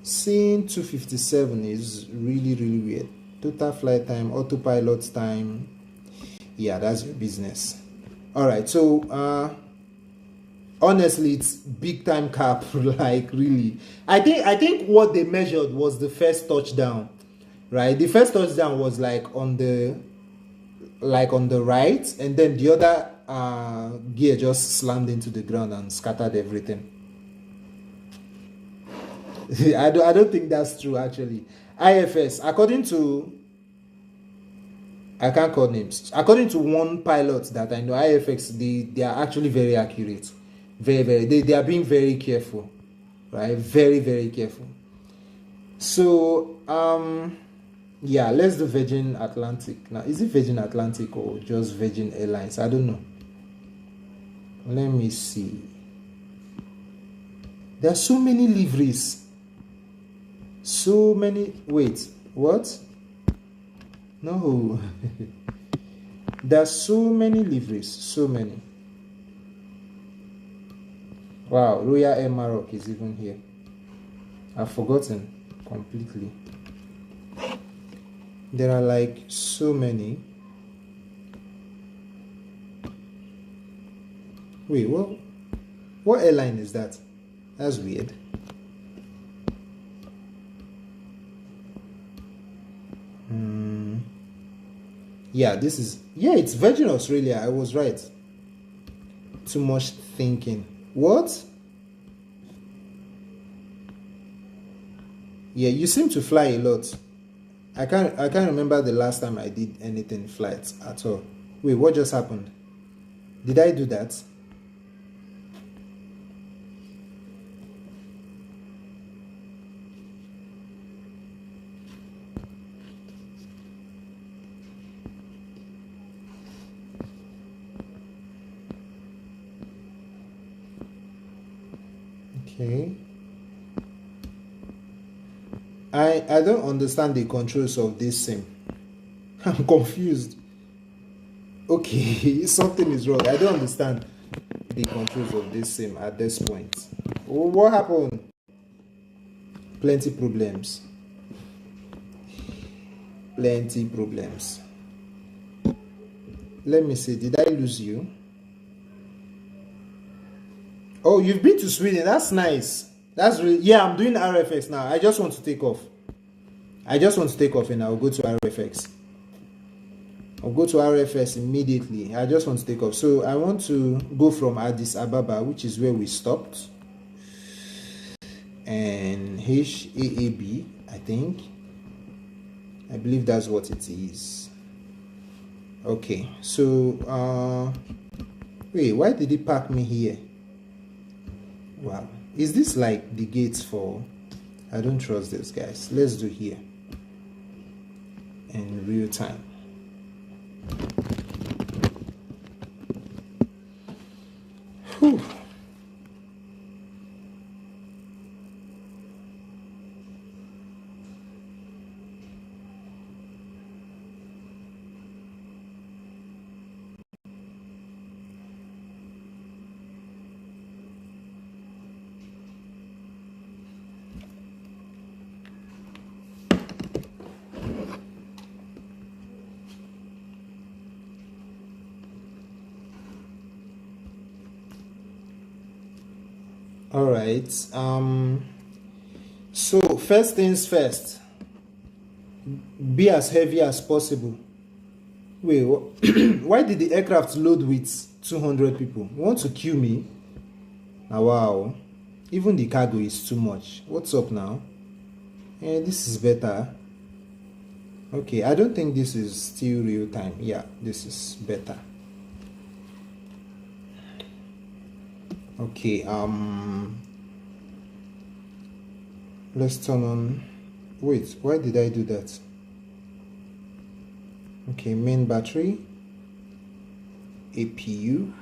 Seeing 257 is really, really weird. Total flight time, autopilot time. Yeah, that's your business. All right. So, honestly, it's big time cap. Like, really, I think what they measured was the first touchdown, right? The first touchdown was like on the right, and then the other gear just slammed into the ground and scattered everything. I don't think that's true actually. IFS, according to, I can't call names. According to one pilot that I know, IFX, they are actually very accurate. Very, they are being very careful, right? Very, very careful. So yeah, let's do Virgin Atlantic. Now, is it Virgin Atlantic or just Virgin Airlines? I don't know. Let me see. There are so many liveries. So many. Wait, what? No. There are so many liveries. So many. Wow, Royal Air Maroc is even here. I've forgotten completely. There are like so many. Wait, what airline is that? That's weird. Yeah, it's Virgin Australia. I was right. Too much thinking. What? Yeah, you seem to fly a lot. I can't remember the last time I did anything flights at all. Wait, what just happened? Did I do that? Okay. I don't understand the controls of this sim. I'm confused. Okay, something is wrong. I don't understand the controls of this sim at this point. Oh, what happened? Plenty problems. Plenty problems. Let me see. Did I lose you? Oh, you've been to Sweden. That's nice. That's really, yeah, I'm doing RFX now. I just want to take off. And I'll go to RFX. I'll go to RFS immediately. I just want to take off. So I want to go from Addis Ababa, which is where we stopped, and HAAB, I think. I believe that's what it is. Okay, so wait, why did it park me here? Wow, is this like the gates for? I don't trust this, guys. Let's do here in real time. Whew. All right. So first things first, be as heavy as possible. Wait, why did the aircraft load with 200 people? You want to kill me? Now, wow. Even the cargo is too much. What's up now? This is better. Okay, I don't think this is still real time. Yeah, this is better. Okay, let's turn on. Wait, why did I do that? Okay, main battery, APU,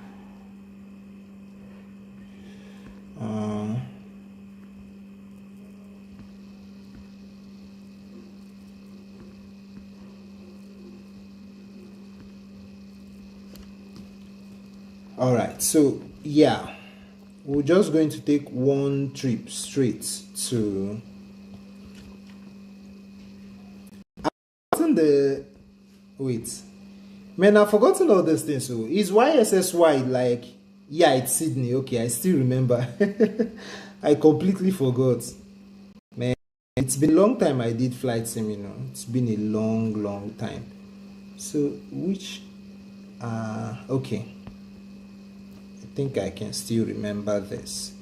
all right, so yeah, we're just going to take one trip straight to the wait, man, I've forgotten all these things. So is YSSY like, yeah, it's Sydney. Okay, I still remember. I completely forgot, man. It's been a long time I did flight sim, you know. It's been a long time. So which okay, I think I can still remember this.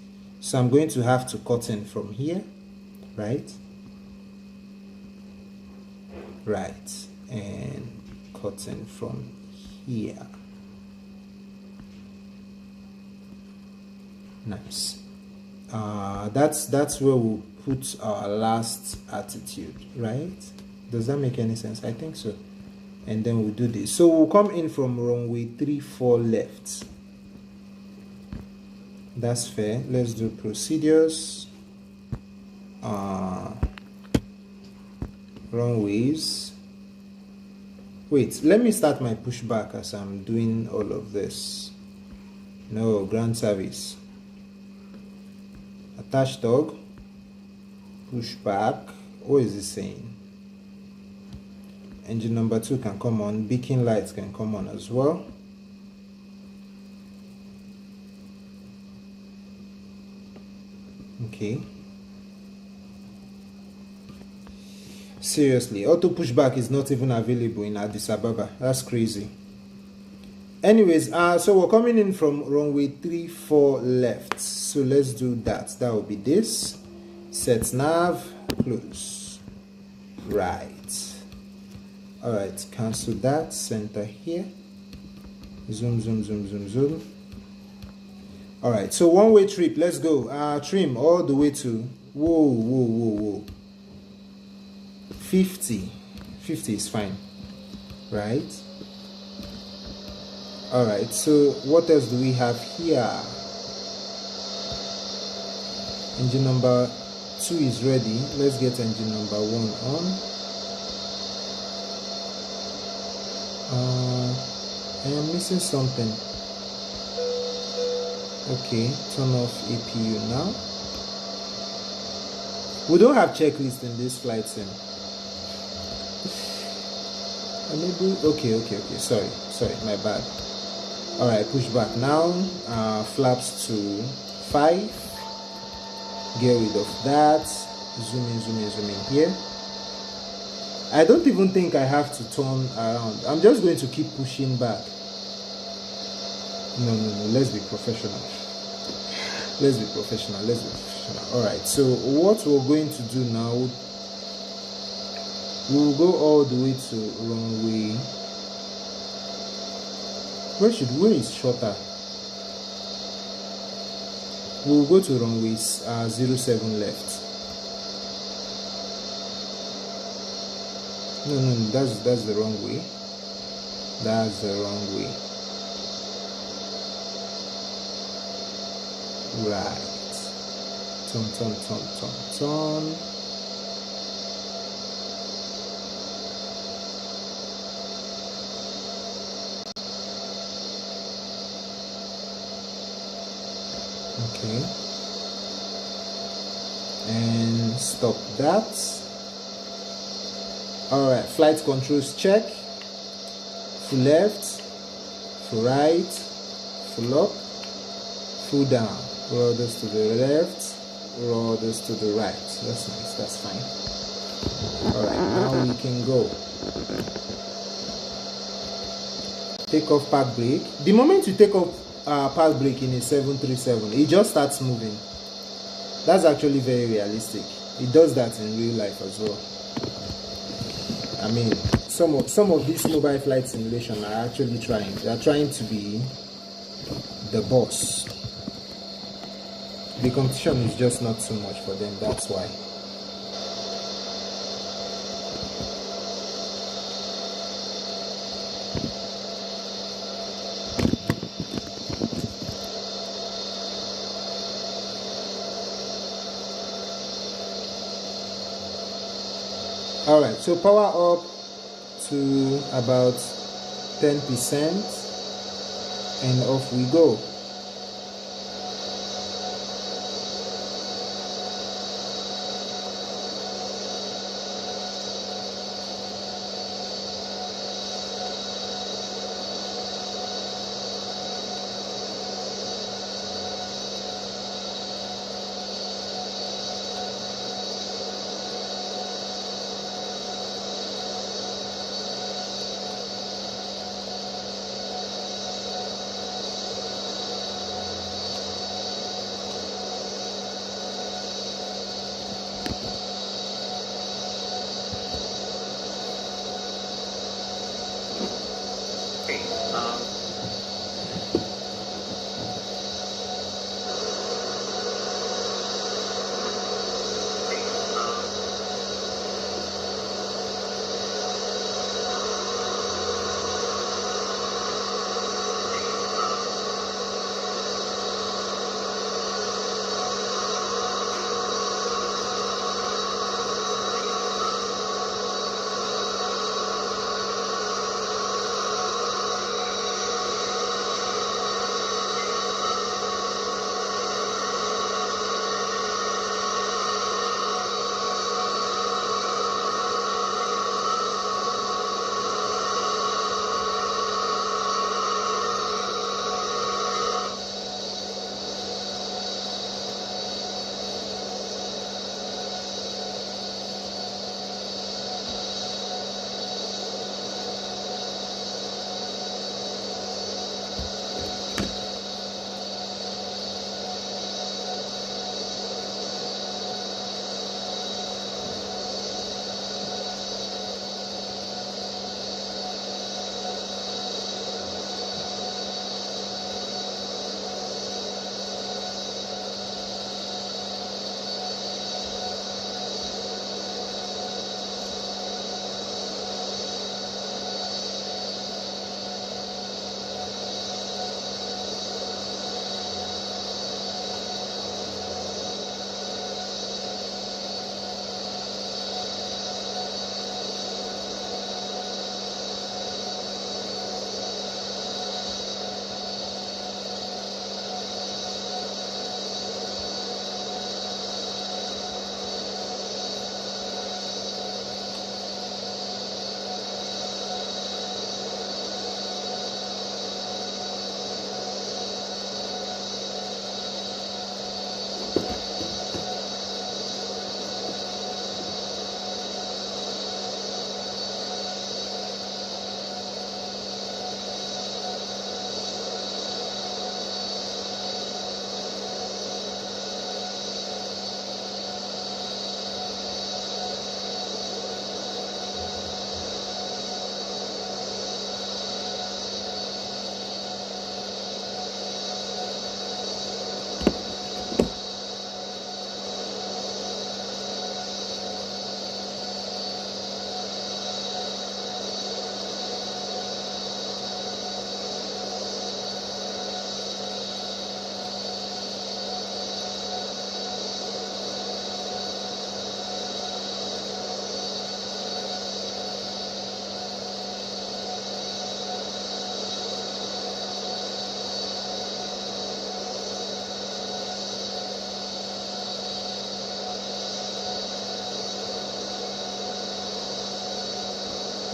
So I'm going to have to cut in from here, right, and cut in from here. Nice. That's where we'll put our last attitude, right? Does that make any sense? I think so. And then we'll do this. So we'll come in from runway 34 left. That's fair. Let's do procedures. Runways. Wait, let me start my pushback as I'm doing all of this. No, ground service. Attach dog. Pushback. What is it saying? Engine number 2 can come on. Beacon lights can come on as well. Okay. Seriously, auto pushback is not even available in Addis Ababa. That's crazy. Anyways, so we're coming in from runway 34 left. So let's do that. That will be this. Set nav, close. Right. Alright, cancel that. Center here. Zoom, zoom, zoom, zoom, zoom. Alright, so one-way trip. Let's go. Trim all the way to... Whoa. 50 is fine, right? All right, so what else do we have here? Engine number 2 is ready. Let's get engine number 1 on. I am missing something. Okay, turn off APU now. We don't have checklist in this flight sim. Enable. Okay. Sorry, my bad. All right, push back now. Flaps to 5. Get rid of that. Zoom in here. I don't even think I have to turn around. I'm just going to keep pushing back. No. Let's be professional. All right. So what we're going to do now, we'll go all the way to runway. Where is shorter? We'll go to runway 07 left. No, that's the wrong way. That's the wrong way. Right. Turn. Okay. And stop that. All right, flight controls check. Full left, full right, full up, full down. Rudders to the left, rudders to the right. That's nice, that's fine. All right, now we can go. Take off park brake. The moment you take off park brake in a 737, it just starts moving. That's actually very realistic. It does that in real life as well. I mean, some of these mobile flight simulation are actually trying. They are trying to be the boss. The competition is just not so much for them. That's why. All right, so power up to about 10% and off we go.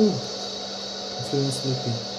Ooh, I'm feeling sleepy.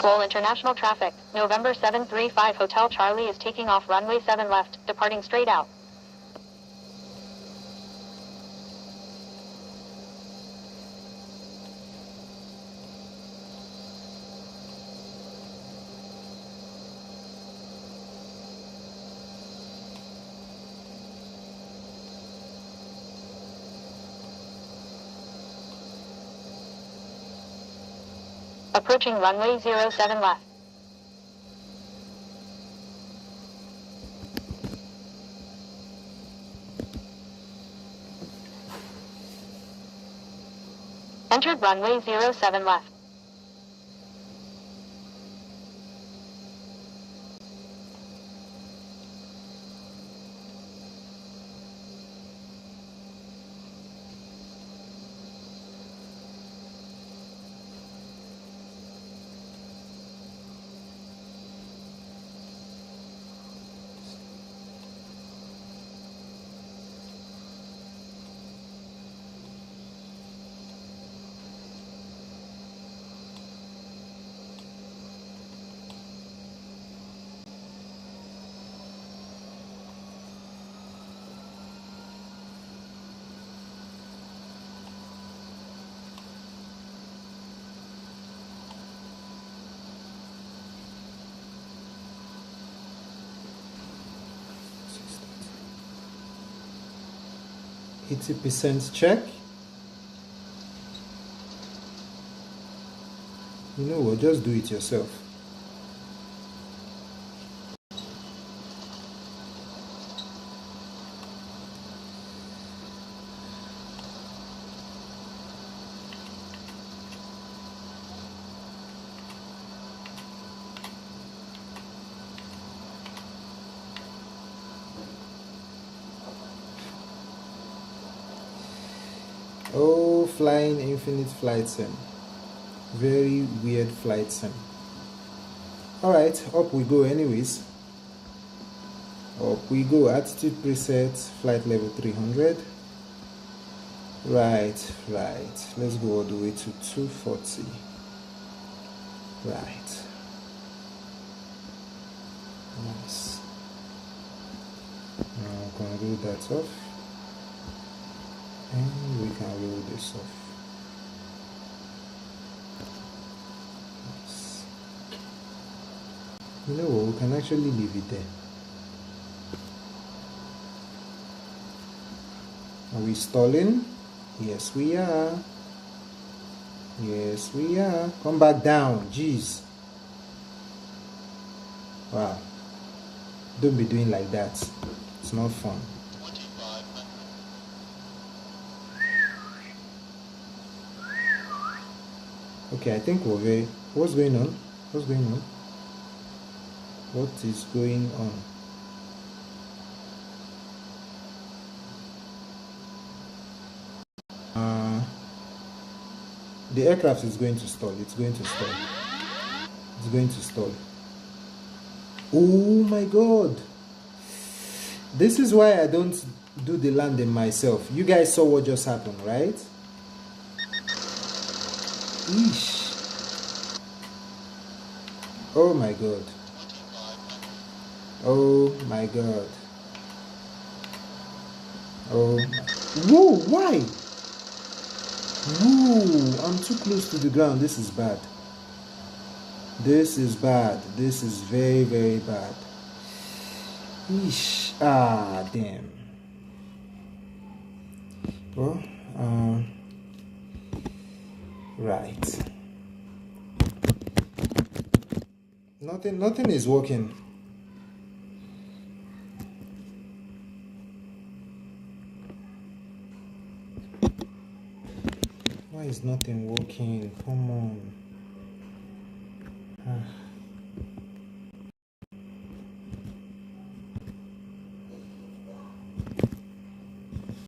Seoul International traffic. November 735 Hotel Charlie is taking off runway 7 left, departing straight out. Approaching runway 07 left. Entered runway 07 left. 80% check. You know what, just do it yourself. Oh, flying infinite flight sim. Very weird flight sim. Alright, up we go anyways. Up we go. Altitude preset, flight level 300. Right. Let's go all the way to 240. Right. Nice. Now I'm gonna roll that off. And we can roll this off. Nice. You know what, we can actually leave it there. Are we stalling? Yes, we are. Yes, we are. Come back down. Jeez. Wow. Don't be doing like that. It's not fun. Okay, I think we're very... What's going on? What's going on? What is going on? The aircraft is going to stall. It's going to stall. It's going to stall. Oh my god. This is why I don't do the landing myself. You guys saw what just happened, right? Eesh. Oh my god. Oh my god. Oh my... Whoa, why? Whoa, I'm too close to the ground. This is bad. This is bad. This is very, very bad. Eesh. Ah, damn. Well, right. Nothing is working. Why is nothing working? Come on.